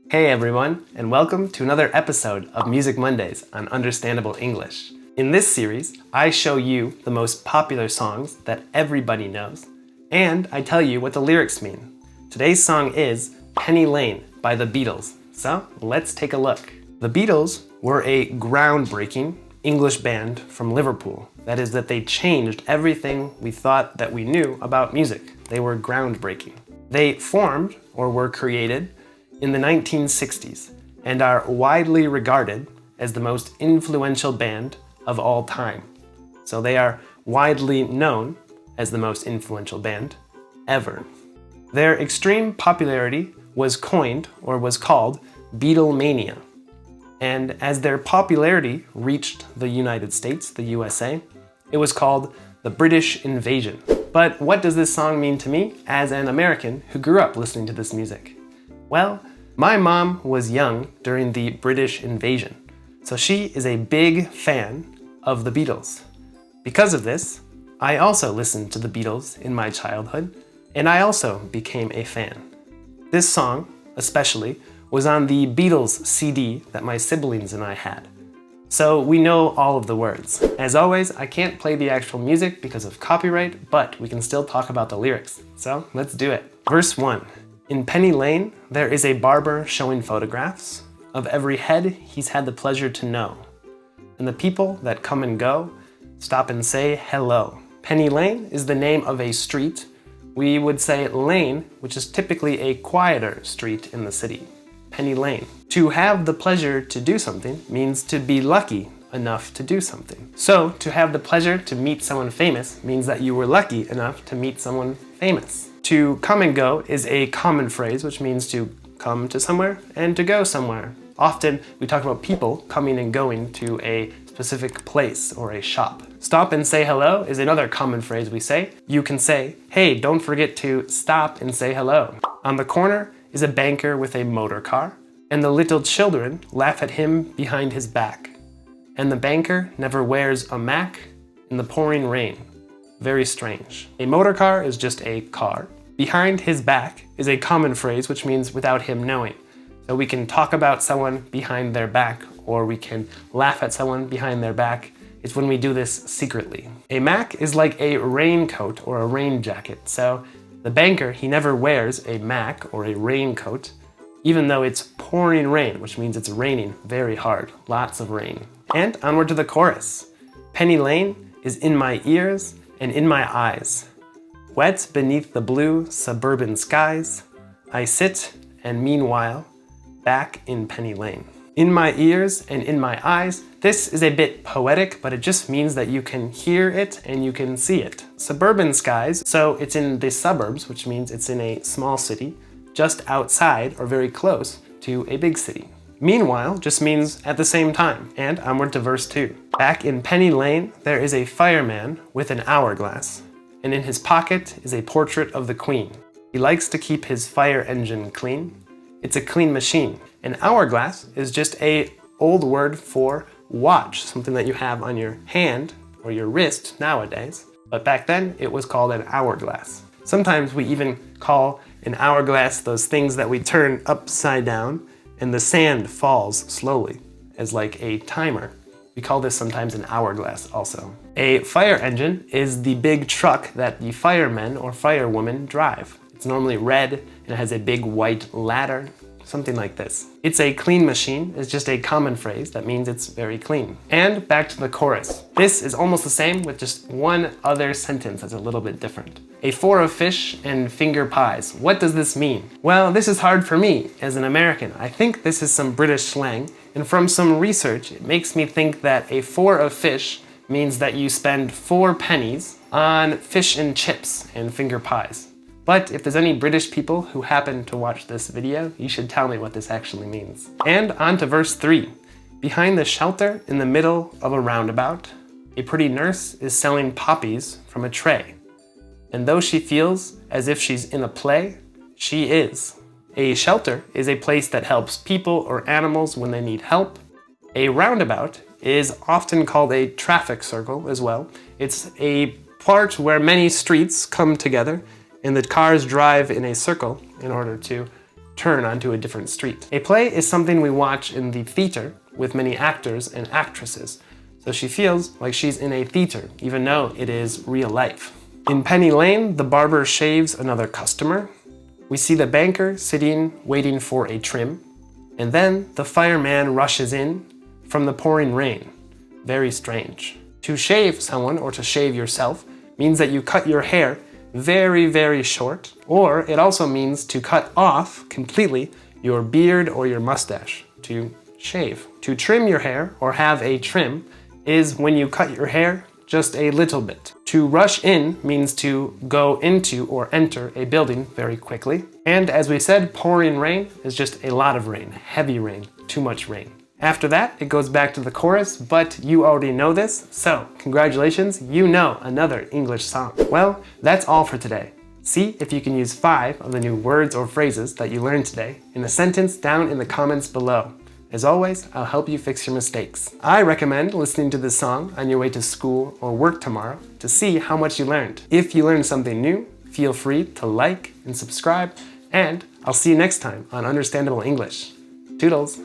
Hey everyone, and welcome to another episode of Music Mondays on Understandable English. In this series, I show you the most popular songs that everybody knows, and I tell you what the lyrics mean. Today's song is Penny Lane by the Beatles, so let's take a look. The Beatles were a groundbreaking English band from Liverpool. That is that they changed everything we thought that we knew about music. They were groundbreaking. They formed, or were created, in the 1960s and are widely regarded as the most influential band of all time. So they are widely known as the most influential band ever. Their extreme popularity was coined or was called Beatlemania. And as their popularity reached the United States, the USA, it was called the British Invasion. But what does this song mean to me as an American who grew up listening to this music? Well, my mom was young during the British invasion, so she is a big fan of the Beatles. Because of this, I also listened to the Beatles in my childhood, and I also became a fan. This song, especially, was on the Beatles CD that my siblings and I had. So we know all of the words. As always, I can't play the actual music because of copyright, but we can still talk about the lyrics. So let's do it. Verse 1. In Penny Lane, there is a barber showing photographs of every head he's had the pleasure to know. And the people that come and go stop and say hello. Penny Lane is the name of a street. We would say lane, which is typically a quieter street in the city. Penny Lane. To have the pleasure to do something means to be lucky enough to do something. So, to have the pleasure to meet someone famous means that you were lucky enough to meet someone famous. To come and go is a common phrase, which means to come to somewhere and to go somewhere. Often, we talk about people coming and going to a specific place or a shop. Stop and say hello is another common phrase we say. You can say, hey, don't forget to stop and say hello. On the corner is a banker with a motor car, and the little children laugh at him behind his back. And the banker never wears a mac in the pouring rain. Very strange. A motor car is just a car. Behind his back is a common phrase which means without him knowing. So we can talk about someone behind their back, or we can laugh at someone behind their back. It's when we do this secretly. A mac is like a raincoat or a rain jacket. So the banker, he never wears a mac or a raincoat, even though it's pouring rain, which means it's raining very hard, lots of rain. And onward to the chorus. Penny Lane is in my ears and in my eyes. Wet beneath the blue suburban skies, I sit and meanwhile, back in Penny Lane. In my ears and in my eyes, this is a bit poetic, but it just means that you can hear it and you can see it. Suburban skies, so it's in the suburbs, which means it's in a small city, just outside or very close to a big city. Meanwhile just means at the same time. And onward to verse 2. Back in Penny Lane, there is a fireman with an hourglass, and in his pocket is a portrait of the Queen. He likes to keep his fire engine clean. It's a clean machine. An hourglass is just an old word for watch, something that you have on your hand or your wrist nowadays. But back then, it was called an hourglass. Sometimes we even call an hourglass those things that we turn upside down and the sand falls slowly, as like a timer. We call this sometimes an hourglass also. A fire engine is the big truck that the firemen or firewomen drive. It's normally red and it has a big white ladder, something like this. It's a clean machine is just a common phrase that means it's very clean. And back to the chorus. This is almost the same with just one other sentence that's a little bit different. A four of fish and finger pies. What does this mean? Well, this is hard for me as an American. I think this is some British slang, and from some research, it makes me think that a four of fish means that you spend 4 pennies on fish and chips and finger pies. But if there's any British people who happen to watch this video, you should tell me what this actually means. And on to verse 3. Behind the shelter in the middle of a roundabout, a pretty nurse is selling poppies from a tray. And though she feels as if she's in a play, she is. A shelter is a place that helps people or animals when they need help. A roundabout is often called a traffic circle as well. It's a part where many streets come together and the cars drive in a circle in order to turn onto a different street. A play is something we watch in the theater with many actors and actresses. So she feels like she's in a theater, even though it is real life. In Penny Lane, the barber shaves another customer. We see the banker sitting, waiting for a trim. And then the fireman rushes in from the pouring rain. Very strange. To shave someone, or to shave yourself, means that you cut your hair very, very short, or it also means to cut off completely your beard or your mustache, to shave. To trim your hair, or have a trim, is when you cut your hair just a little bit. To rush in means to go into or enter a building very quickly. And as we said, pouring rain is just a lot of rain, heavy rain, too much rain. After that, it goes back to the chorus, but you already know this, so congratulations, you know another English song. Well, that's all for today. See if you can use 5 of the new words or phrases that you learned today in a sentence down in the comments below. As always, I'll help you fix your mistakes. I recommend listening to this song on your way to school or work tomorrow to see how much you learned. If you learned something new, feel free to like and subscribe, and I'll see you next time on Understandable English. Toodles!